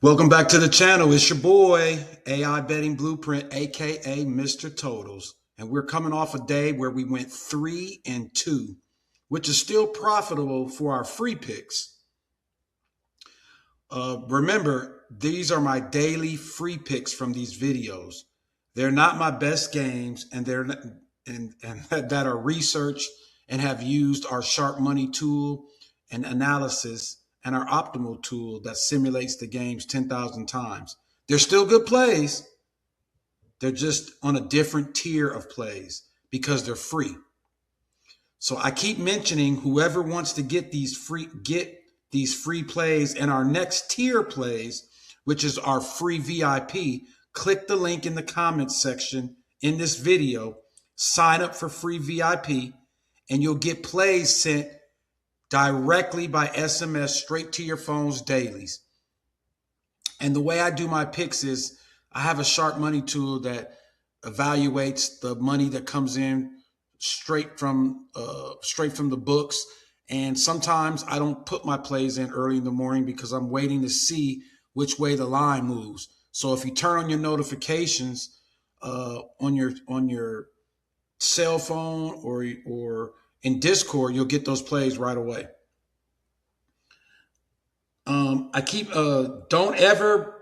Welcome back to the channel. It's your boy, AI Betting Blueprint, aka Mr. Totals. And we're coming off a day where we went 3-2, which is still profitable for our free picks. Remember, these are my daily free picks from these videos. They're not my best games, and they're and that are researched and have used our sharp money tool and analysis and our optimal tool that simulates the games 10,000 times. They're still good plays. They're just on a different tier of plays because they're free. So I keep mentioning whoever wants to get these free plays and our next tier plays, which is our free VIP, click the link in the comments section in this video, sign up for free VIP, and you'll get plays sent directly by SMS straight to your phones dailies. And the way I do my picks is I have a sharp money tool that evaluates the money that comes in straight from the books. And sometimes I don't put my plays in early in the morning because I'm waiting to see which way the line moves. So if you turn on your notifications on your cell phone or in Discord, you'll get those plays right away. Don't ever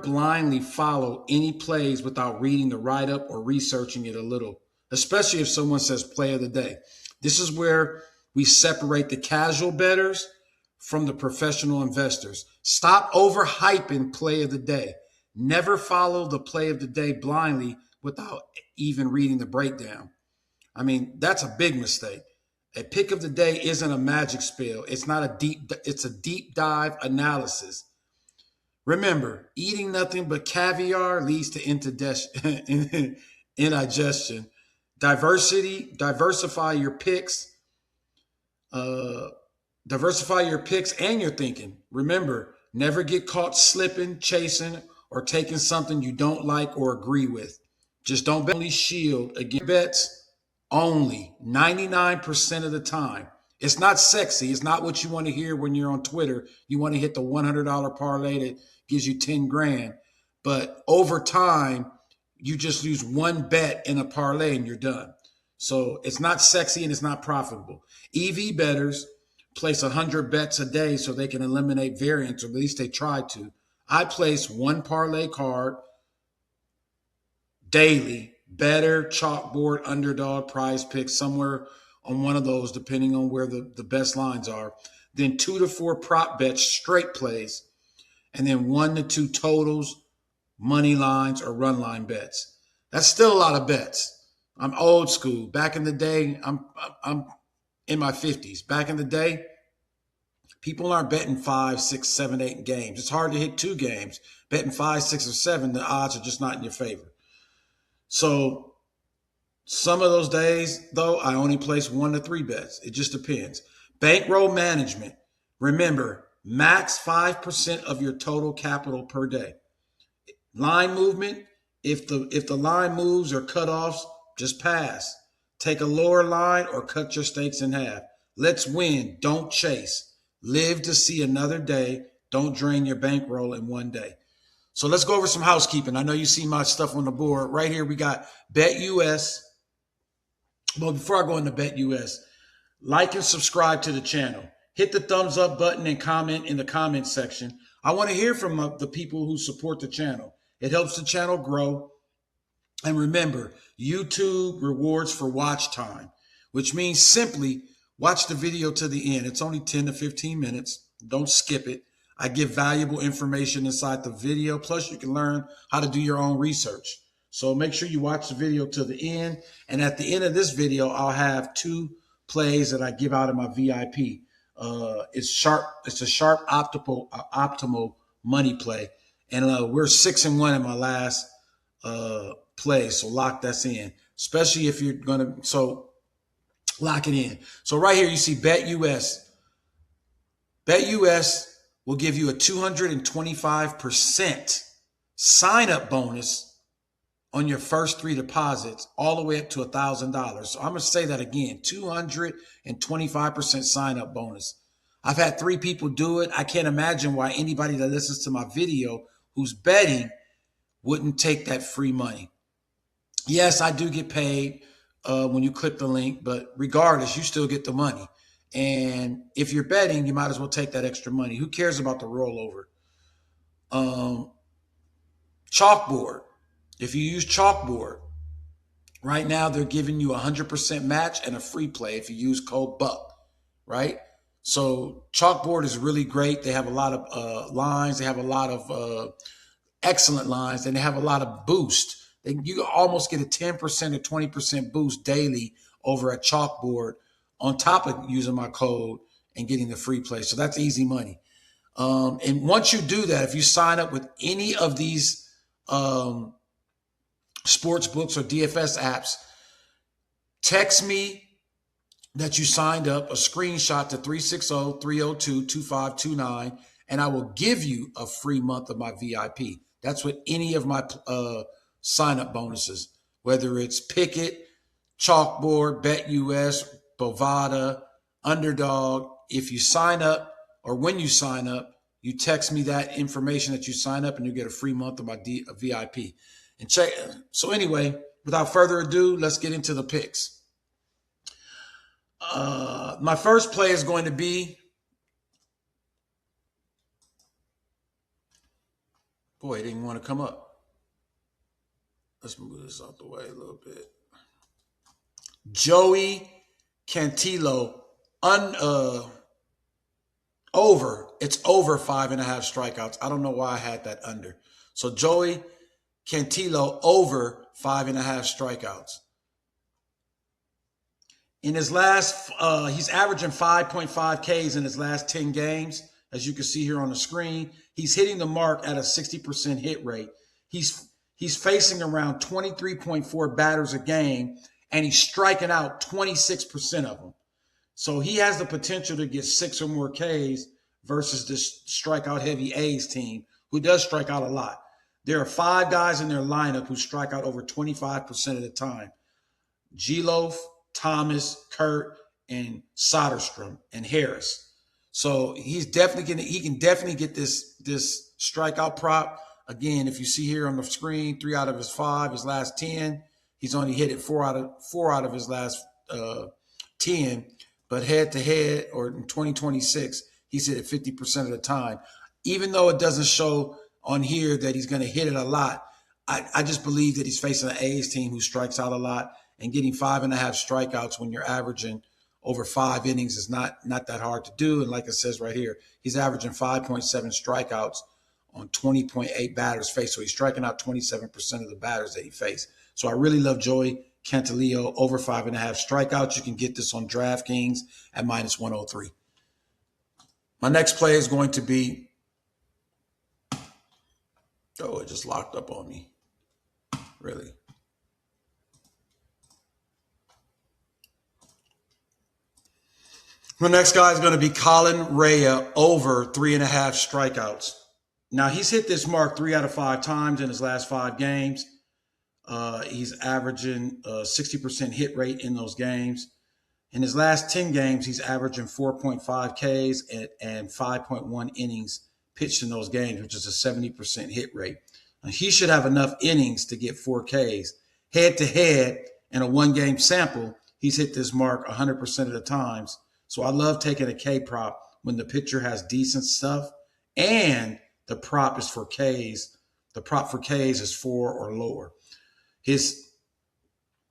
blindly follow any plays without reading the write-up or researching it a little, especially if someone says play of the day. This is where we separate the casual bettors from the professional investors. Stop overhyping play of the day. Never follow the play of the day blindly without even reading the breakdown. I mean, that's a big mistake. A pick of the day isn't a magic spell. It's a deep dive analysis. Remember, eating nothing but caviar leads to indigestion. Diversify your picks. Diversify your picks and your thinking. Remember, never get caught slipping, chasing, or taking something you don't like or agree with. Just don't bet. Only shield against bets. Only 99% of the time. It's not sexy. It's not what you want to hear when you're on Twitter. You want to hit the $100 parlay that gives you 10 grand. But over time, you just lose one bet in a parlay and you're done. So it's not sexy and it's not profitable. EV bettors place 100 bets a day so they can eliminate variance, or at least they try to. I place one parlay card daily. Better, chalkboard, underdog, PrizePicks, somewhere on one of those, depending on where the best lines are. Then 2 to 4 prop bets, straight plays, and then 1 to 2 totals, money lines, or run line bets. That's still a lot of bets. I'm old school. Back in the day, I'm in my 50s. Back in the day, people aren't betting 5, 6, 7, 8 games. It's hard to hit 2 games. Betting 5, 6, or 7, the odds are just not in your favor. So some of those days, though, I only place 1 to 3 bets. It just depends. Bankroll management. Remember, max 5% of your total capital per day. Line movement. If the line moves or cutoffs, just pass. Take a lower line or cut your stakes in half. Let's win. Don't chase. Live to see another day. Don't drain your bankroll in one day. So let's go over some housekeeping. I know you see my stuff on the board. Right here, we got BetUS. Well, before I go into BetUS, like and subscribe to the channel. Hit the thumbs up button and comment in the comment section. I want to hear from the people who support the channel. It helps the channel grow. And remember, YouTube rewards for watch time, which means simply watch the video to the end. It's only 10 to 15 minutes. Don't skip it. I give valuable information inside the video. Plus, you can learn how to do your own research. So make sure you watch the video to the end. And at the end of this video, I'll have 2 plays that I give out in my VIP. It's a sharp optimal money play. And we're 6-1 in my last play. So lock that in, especially if you're going to. So lock it in. So right here, you see BetUS. BetUS will give you a 225% sign-up bonus on your first 3 deposits, all the way up to $1,000. So I'm going to say that again, 225% sign-up bonus. I've had 3 people do it. I can't imagine why anybody that listens to my video who's betting wouldn't take that free money. Yes, I do get paid when you click the link, but regardless, you still get the money. And if you're betting, you might as well take that extra money. Who cares about the rollover? Chalkboard. If you use Chalkboard, right now they're giving you 100% match and a free play if you use code BUCK, right? So Chalkboard is really great. They have a lot of lines. They have a lot of excellent lines, and they have a lot of boost. You almost get a 10% or 20% boost daily over at Chalkboard on top of using my code and getting the free play. So that's easy money. And once you do that, if you sign up with any of these sports books or DFS apps, text me that you signed up, a screenshot to 360-302-2529, and I will give you a free month of my VIP. That's with any of my sign-up bonuses, whether it's Picket, Chalkboard, BetUS, Bovada, Underdog. If you sign up, or when you sign up, you text me that information that you sign up, and you get a free month of my VIP. And check. So anyway, without further ado, let's get into the picks. My first play is going to be, boy, it didn't want to come up. Let's move this out the way a little bit. Joey Cantillo over. It's over 5.5 strikeouts. I don't know why I had that under. So Joey Cantillo over 5.5 strikeouts. In his last, he's averaging 5.5 Ks in his last 10 games. As you can see here on the screen, he's hitting the mark at a 60% hit rate. He's facing around 23.4 batters a game, and he's striking out 26% of them. So he has the potential to get 6 or more Ks versus this strikeout heavy A's team, who does strike out a lot. There are 5 guys in their lineup who strike out over 25% of the time. G-Loaf, Thomas, Kurt, and Soderstrom, and Harris. So he can definitely get this strikeout prop. Again, if you see here on the screen, 3 out of his 5, his last 10, he's only hit it 4 out of his last 10. But head to head, or in 2026, he's hit it 50% of the time. Even though it doesn't show on here that he's going to hit it a lot, I just believe that he's facing an A's team who strikes out a lot. And getting 5.5 strikeouts when you're averaging over 5 innings is not that hard to do. And like it says right here, he's averaging 5.7 strikeouts on 20.8 batters faced. So he's striking out 27% of the batters that he faced. So I really love Joey Cantillo over 5.5 strikeouts. You can get this on DraftKings at -103. My next play is going to be, oh, it just locked up on me. Really? The next guy is going to be Colin Rea over 3.5 strikeouts. Now, he's hit this mark 3 out of 5 times in his last 5 games. He's averaging a 60% hit rate in those games. In his last 10 games, he's averaging 4.5 Ks and 5.1 innings pitched in those games, which is a 70% hit rate. Now, he should have enough innings to get 4 Ks. Head-to-head in a 1-game sample, he's hit this mark 100% of the times. So I love taking a K prop when the pitcher has decent stuff and the prop is for Ks. The prop for Ks is 4 or lower. His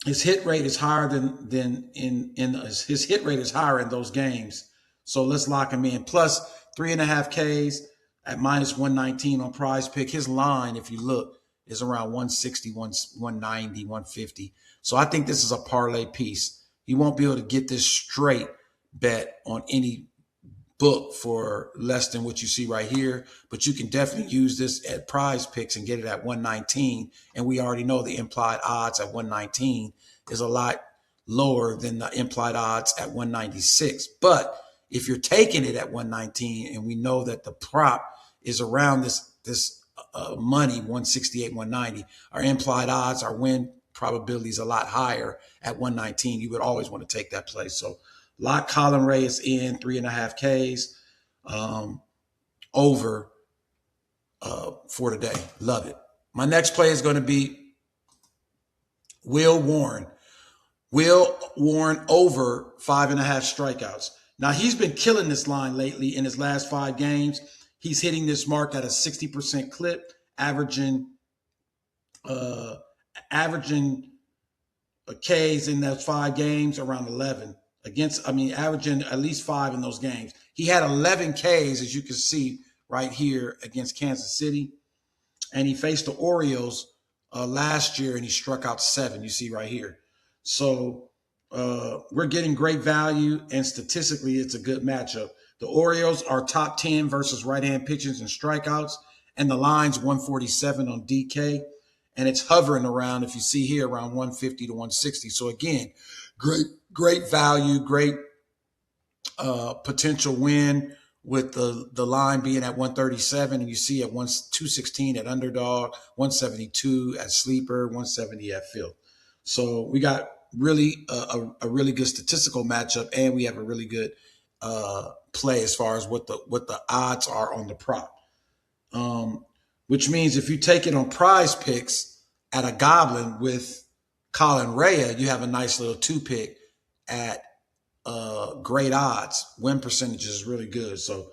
hit rate is higher his hit rate is higher in those games. So let's lock him in. Plus 3.5 Ks at -119 on PrizePicks. His line, if you look, is around 160, 190, 150. So I think this is a parlay piece. You won't be able to get this straight bet on any book for less than what you see right here, but you can definitely use this at PrizePicks and get it at 119. And we already know the implied odds at 119 is a lot lower than the implied odds at 196. But if you're taking it at 119, and we know that the prop is around this money, 168, 190, our implied odds, our win probability is a lot higher at 119. You would always want to take that play. So lock Colin Reyes in 3.5 Ks. over for today. Love it. My next play is going to be Will Warren. Will Warren over 5.5 strikeouts. Now, he's been killing this line lately in his last 5 games. He's hitting this mark at a 60% clip, averaging uh, averaging Ks in those 5 games around 11 averaging at least 5 in those games. He had 11 Ks, as you can see right here, against Kansas City, and he faced the Orioles last year, and he struck out 7. You see right here. So we're getting great value, and statistically, it's a good matchup. The Orioles are top 10 versus right-hand pitchers and strikeouts, and the line's 147 on DK, and it's hovering around, if you see here, around 150 to 160. So again, great value, great potential win with the line being at 137, and you see at 216 at Underdog, 172 at Sleeper, 170 at Phil. So we got really a really good statistical matchup, and we have a really good play as far as what the odds are on the prop. Which means if you take it on PrizePicks at a Goblin with Colin Rea, you have a nice little 2-pick at great odds. Win percentage is really good. So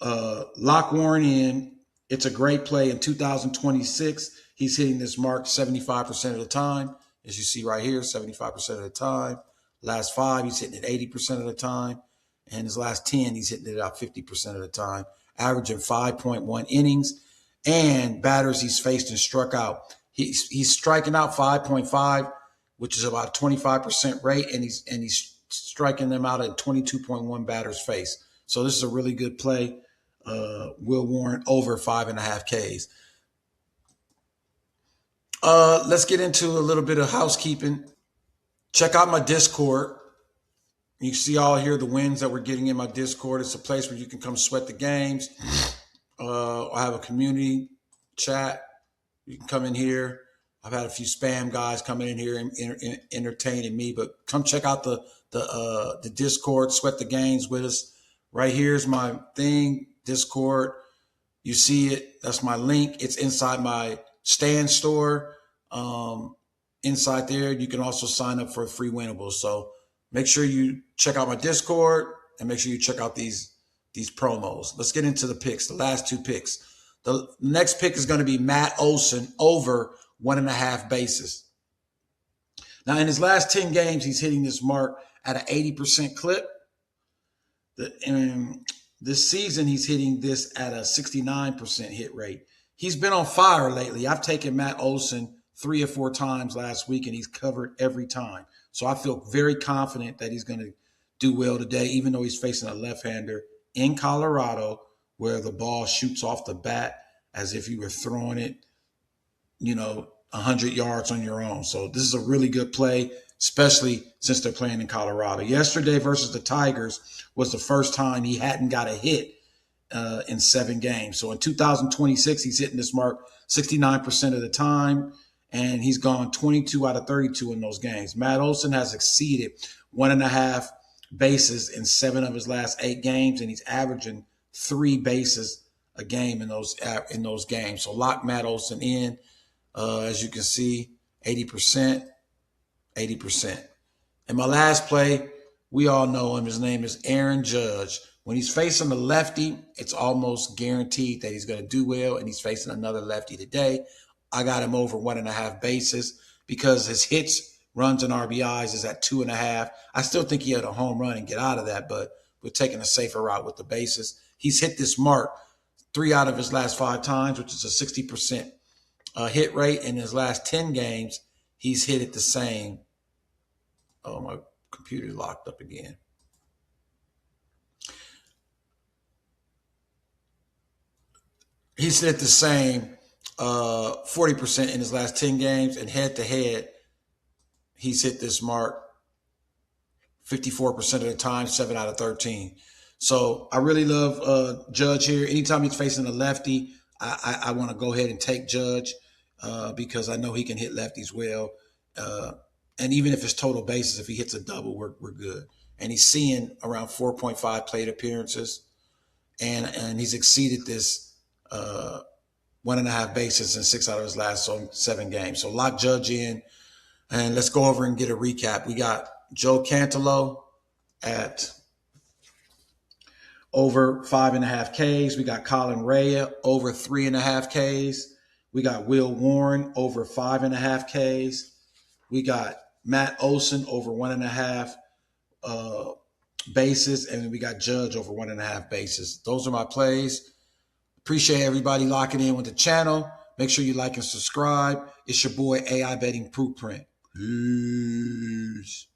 lock Warren in. It's a great play in 2026. He's hitting this mark 75% of the time. As you see right here, 75% of the time. Last 5, he's hitting it 80% of the time. And his last 10, he's hitting it about 50% of the time, averaging 5.1 innings. And batters he's faced and struck out. He's striking out 5.5, which is about a 25% rate, and he's striking them out at 22.1 batters faced. So this is a really good play. Will Warren over 5.5 Ks. Let's get into a little bit of housekeeping. Check out my Discord. You see all here the wins that we're getting in my Discord. It's a place where you can come sweat the games. I have a community chat. You can come in here. I've had a few spam guys coming in here and entertaining me, but come check out the Discord, sweat the games with us. Right here's my thing, Discord. You see it. That's my link. It's inside my Stand store. Inside there, you can also sign up for a free winnable. So make sure you check out my Discord and make sure you check out these promos. Let's get into the picks, the last 2 picks. The next pick is going to be Matt Olson over 1.5 bases. Now, in his last 10 games, he's hitting this mark at an 80% clip. This season, he's hitting this at a 69% hit rate. He's been on fire lately. I've taken Matt Olson 3 or 4 times last week, and he's covered every time. So I feel very confident that he's going to do well today, even though he's facing a left-hander in Colorado, where the ball shoots off the bat as if you were throwing it, 100 yards on your own. So this is a really good play, especially since they're playing in Colorado. Yesterday versus the Tigers was the first time he hadn't got a hit in 7 games. So in 2026, he's hitting this mark 69% of the time, and he's gone 22 out of 32 in those games. Matt Olson has exceeded 1.5 bases in 7 of his last 8 games, and he's averaging 3 bases a game in those games. So lock Matt Olson in. As you can see, 80%. And my last play, we all know him. His name is Aaron Judge. When he's facing a lefty, it's almost guaranteed that he's going to do well, and he's facing another lefty today. I got him over 1.5 bases because his hits, runs, and RBIs is at 2.5. I still think he had a home run and get out of that, but we're taking a safer route with the bases. He's hit this mark 3 out of his last 5 times, which is a 60% hit rate. In his last 10 games, he's hit it the same. Oh, my computer's locked up again. He's hit the same 40% in his last 10 games, and head-to-head, he's hit this mark 54% of the time, 7 out of 13. So I really love Judge here. Anytime he's facing a lefty, I want to go ahead and take Judge because I know he can hit lefties well. And even if it's total bases, if he hits a double, we're good. And he's seeing around 4.5 plate appearances. and he's exceeded this 1.5 bases in 6 out of his last 7 games. So lock Judge in, and let's go over and get a recap. We got Joe Cantalo at over 5.5 Ks. We got Colin Rea over 3.5 Ks. We got Will Warren over 5.5 Ks. We got Matt Olson over 1.5 bases, and we got Judge over 1.5 bases. Those are my plays. Appreciate everybody locking in with the channel. Make sure you like and subscribe. It's your boy AI Betting Blueprint. Peace.